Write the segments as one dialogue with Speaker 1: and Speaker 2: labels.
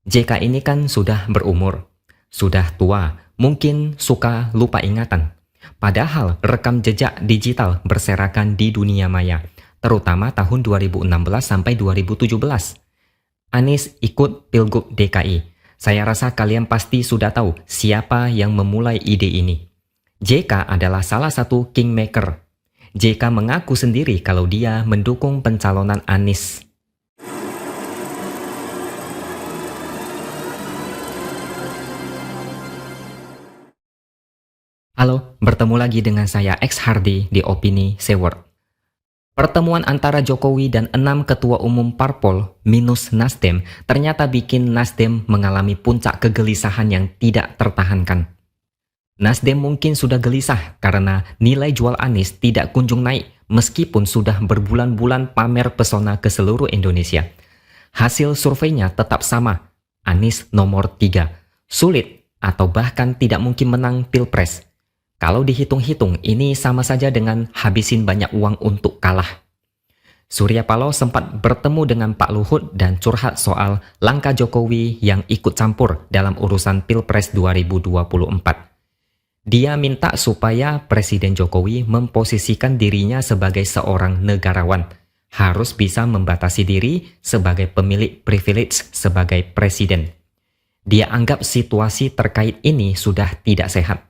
Speaker 1: JK ini kan sudah berumur, sudah tua, mungkin suka lupa ingatan. Padahal rekam jejak digital berserakan di dunia maya, terutama tahun 2016 sampai 2017. Anies ikut Pilgub DKI. Saya rasa kalian pasti sudah tahu siapa yang memulai ide ini. JK adalah salah satu kingmaker. JK mengaku sendiri kalau dia mendukung pencalonan Anies. Halo, bertemu lagi dengan saya X Hardy di Opini Seward. Pertemuan antara Jokowi dan 6 ketua umum parpol minus Nasdem ternyata bikin Nasdem mengalami puncak kegelisahan yang tidak tertahankan. Nasdem mungkin sudah gelisah karena nilai jual Anies tidak kunjung naik meskipun sudah berbulan-bulan pamer pesona ke seluruh Indonesia. Hasil surveinya tetap sama, Anies nomor 3, sulit atau bahkan tidak mungkin menang Pilpres. Kalau dihitung-hitung, ini sama saja dengan habisin banyak uang untuk kalah. Surya Paloh sempat bertemu dengan Pak Luhut dan curhat soal langkah Jokowi yang ikut campur dalam urusan Pilpres 2024. Dia minta supaya Presiden Jokowi memposisikan dirinya sebagai seorang negarawan, harus bisa membatasi diri sebagai pemilik privilege sebagai presiden. Dia anggap situasi terkait ini sudah tidak sehat.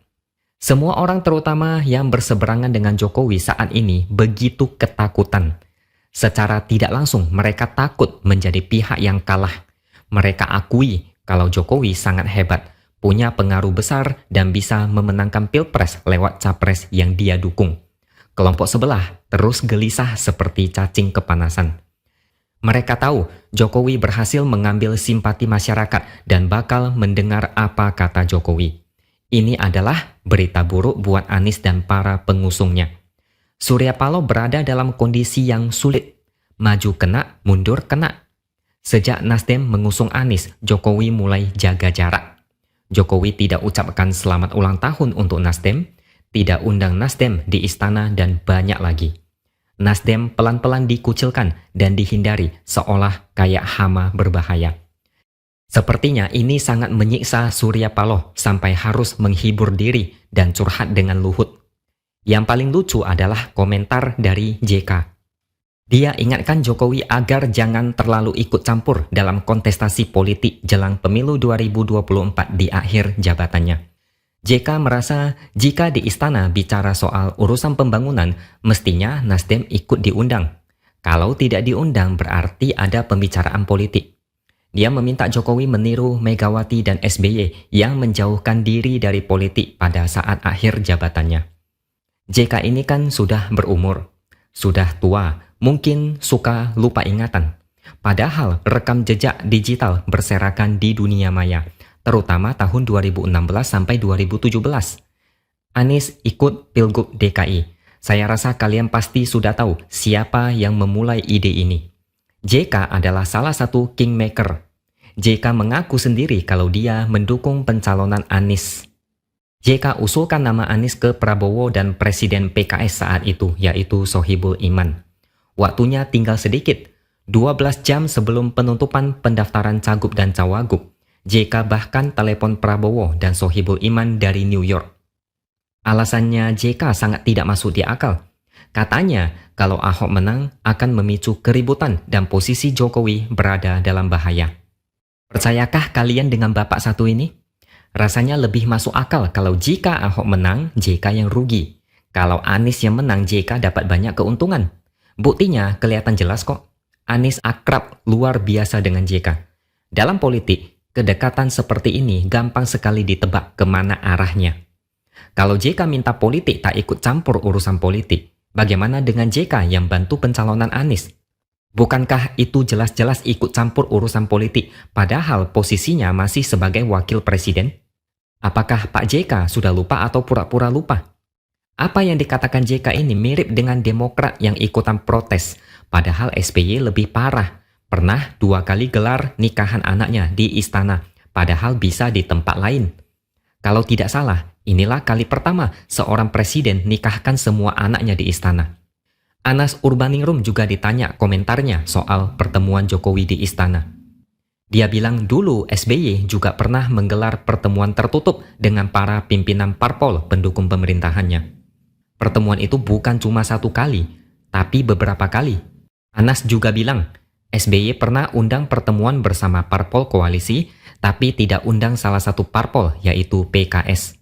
Speaker 1: Semua orang terutama yang berseberangan dengan Jokowi saat ini begitu ketakutan. Secara tidak langsung mereka takut menjadi pihak yang kalah. Mereka akui kalau Jokowi sangat hebat, punya pengaruh besar dan bisa memenangkan Pilpres lewat capres yang dia dukung. Kelompok sebelah terus gelisah seperti cacing kepanasan. Mereka tahu Jokowi berhasil mengambil simpati masyarakat dan bakal mendengar apa kata Jokowi. Ini adalah berita buruk buat Anies dan para pengusungnya. Surya Paloh berada dalam kondisi yang sulit. Maju kena, mundur kena. Sejak Nasdem mengusung Anies, Jokowi mulai jaga jarak. Jokowi tidak ucapkan selamat ulang tahun untuk Nasdem, tidak undang Nasdem di istana dan banyak lagi. Nasdem pelan-pelan dikucilkan dan dihindari seolah kayak hama berbahaya. Sepertinya ini sangat menyiksa Surya Paloh sampai harus menghibur diri dan curhat dengan Luhut. Yang paling lucu adalah komentar dari JK. Dia ingatkan Jokowi agar jangan terlalu ikut campur dalam kontestasi politik jelang pemilu 2024 di akhir jabatannya. JK merasa jika di istana bicara soal urusan pembangunan, mestinya Nasdem ikut diundang. Kalau tidak diundang berarti ada pembicaraan politik. Dia meminta Jokowi meniru Megawati dan SBY yang menjauhkan diri dari politik pada saat akhir jabatannya. JK ini kan sudah berumur, sudah tua, mungkin suka lupa ingatan. Padahal rekam jejak digital berserakan di dunia maya, terutama tahun 2016 sampai 2017. Anies ikut Pilgub DKI. Saya rasa kalian pasti sudah tahu siapa yang memulai ide ini. JK adalah salah satu kingmaker. JK mengaku sendiri kalau dia mendukung pencalonan Anies. JK usulkan nama Anies ke Prabowo dan Presiden PKS saat itu, yaitu Sohibul Iman. Waktunya tinggal sedikit, 12 jam sebelum penutupan pendaftaran Cagup dan Cawagup. JK bahkan telepon Prabowo dan Sohibul Iman dari New York. Alasannya JK sangat tidak masuk di akal. Katanya, kalau Ahok menang akan memicu keributan dan posisi Jokowi berada dalam bahaya. Percayakah kalian dengan bapak satu ini? Rasanya lebih masuk akal kalau jika Ahok menang, JK yang rugi. Kalau Anies yang menang, JK dapat banyak keuntungan. Buktinya kelihatan jelas kok. Anies akrab luar biasa dengan JK. Dalam politik, kedekatan seperti ini gampang sekali ditebak kemana arahnya. Kalau JK minta politik tak ikut campur urusan politik, bagaimana dengan JK yang bantu pencalonan Anies? Bukankah itu jelas-jelas ikut campur urusan politik, padahal posisinya masih sebagai wakil presiden? Apakah Pak JK sudah lupa atau pura-pura lupa? Apa yang dikatakan JK ini mirip dengan Demokrat yang ikutan protes, padahal SBY lebih parah. Pernah 2 kali gelar nikahan anaknya di istana, padahal bisa di tempat lain. Kalau tidak salah, inilah kali pertama seorang presiden nikahkan semua anaknya di istana. Anas Urbaningrum juga ditanya komentarnya soal pertemuan Jokowi di istana. Dia bilang dulu SBY juga pernah menggelar pertemuan tertutup dengan para pimpinan parpol pendukung pemerintahannya. Pertemuan itu bukan cuma satu kali, tapi beberapa kali. Anas juga bilang, SBY pernah undang pertemuan bersama parpol koalisi, tapi tidak undang salah satu parpol, yaitu PKS.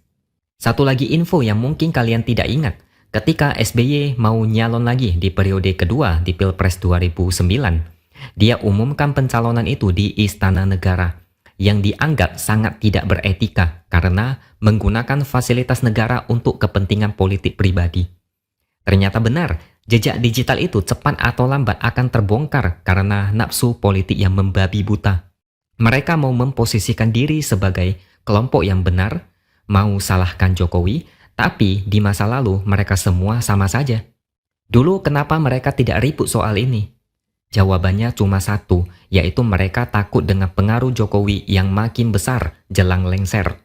Speaker 1: Satu lagi info yang mungkin kalian tidak ingat, ketika SBY mau nyalon lagi di periode kedua di Pilpres 2009, dia umumkan pencalonan itu di Istana Negara, yang dianggap sangat tidak beretika karena menggunakan fasilitas negara untuk kepentingan politik pribadi. Ternyata benar, jejak digital itu cepat atau lambat akan terbongkar karena nafsu politik yang membabi buta. Mereka mau memposisikan diri sebagai kelompok yang benar, mau salahkan Jokowi, tapi di masa lalu mereka semua sama saja. Dulu kenapa mereka tidak ribut soal ini? Jawabannya cuma satu, yaitu mereka takut dengan pengaruh Jokowi yang makin besar jelang lengser.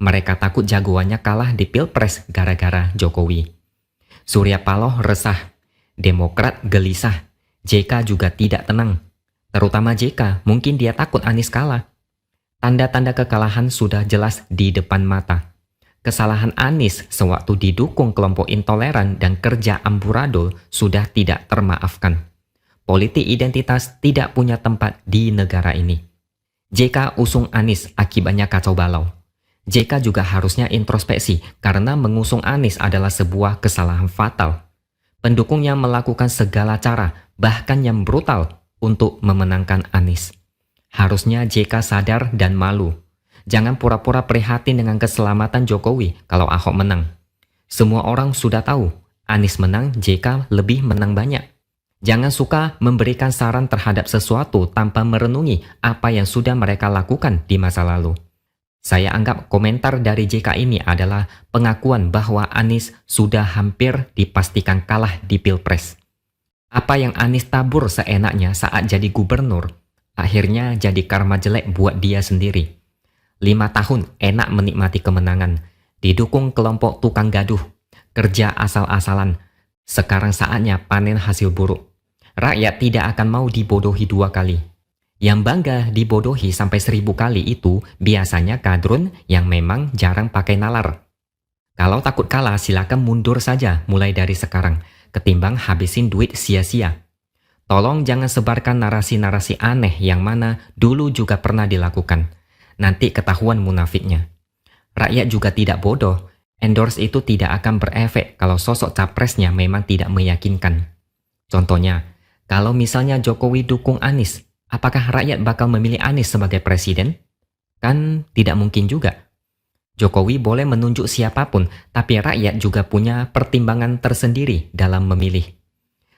Speaker 1: Mereka takut jagoannya kalah di Pilpres gara-gara Jokowi. Surya Paloh resah, Demokrat gelisah, JK juga tidak tenang. Terutama JK, mungkin dia takut Anies kalah. Tanda-tanda kekalahan sudah jelas di depan mata. Kesalahan Anies sewaktu didukung kelompok intoleran dan kerja amburadul sudah tidak termaafkan. Politik identitas tidak punya tempat di negara ini. JK usung Anies akibatnya kacau balau. JK juga harusnya introspeksi karena mengusung Anies adalah sebuah kesalahan fatal. Pendukungnya melakukan segala cara, bahkan yang brutal, untuk memenangkan Anies. Harusnya JK sadar dan malu. Jangan pura-pura prihatin dengan keselamatan Jokowi kalau Ahok menang. Semua orang sudah tahu, Anies menang, JK lebih menang banyak. Jangan suka memberikan saran terhadap sesuatu tanpa merenungi apa yang sudah mereka lakukan di masa lalu. Saya anggap komentar dari JK ini adalah pengakuan bahwa Anies sudah hampir dipastikan kalah di Pilpres. Apa yang Anies tabur seenaknya saat jadi gubernur, akhirnya jadi karma jelek buat dia sendiri. 5 tahun enak menikmati kemenangan, didukung kelompok tukang gaduh, kerja asal-asalan. Sekarang saatnya panen hasil buruk. Rakyat tidak akan mau dibodohi 2 kali. Yang bangga dibodohi sampai 1000 kali itu biasanya kadrun yang memang jarang pakai nalar. Kalau takut kalah silakan mundur saja mulai dari sekarang, ketimbang habisin duit sia-sia. Tolong jangan sebarkan narasi-narasi aneh yang mana dulu juga pernah dilakukan. Nanti ketahuan munafiknya. Rakyat juga tidak bodoh. Endorse itu tidak akan berefek kalau sosok capresnya memang tidak meyakinkan. Contohnya, kalau misalnya Jokowi dukung Anies, apakah rakyat bakal memilih Anies sebagai presiden? Kan tidak mungkin juga. Jokowi boleh menunjuk siapapun, tapi rakyat juga punya pertimbangan tersendiri dalam memilih.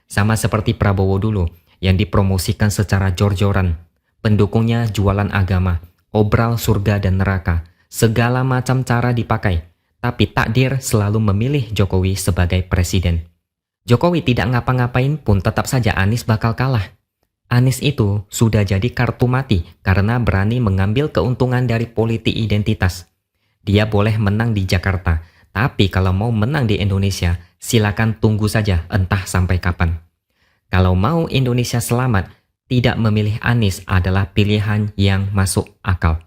Speaker 1: Sama seperti Prabowo dulu, yang dipromosikan secara jor-joran. Pendukungnya jualan agama, obral surga dan neraka, segala macam cara dipakai. Tapi takdir selalu memilih Jokowi sebagai presiden. Jokowi tidak ngapa-ngapain pun tetap saja Anies bakal kalah. Anies itu sudah jadi kartu mati karena berani mengambil keuntungan dari politik identitas. Dia boleh menang di Jakarta, tapi kalau mau menang di Indonesia, silakan tunggu saja entah sampai kapan. Kalau mau Indonesia selamat, tidak memilih Anies adalah pilihan yang masuk akal.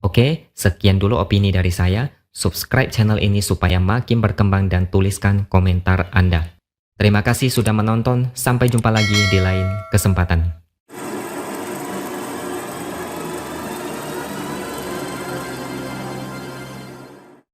Speaker 1: Oke, sekian dulu opini dari saya. Subscribe channel ini supaya makin berkembang dan tuliskan komentar Anda. Terima kasih sudah menonton, sampai jumpa lagi di lain kesempatan.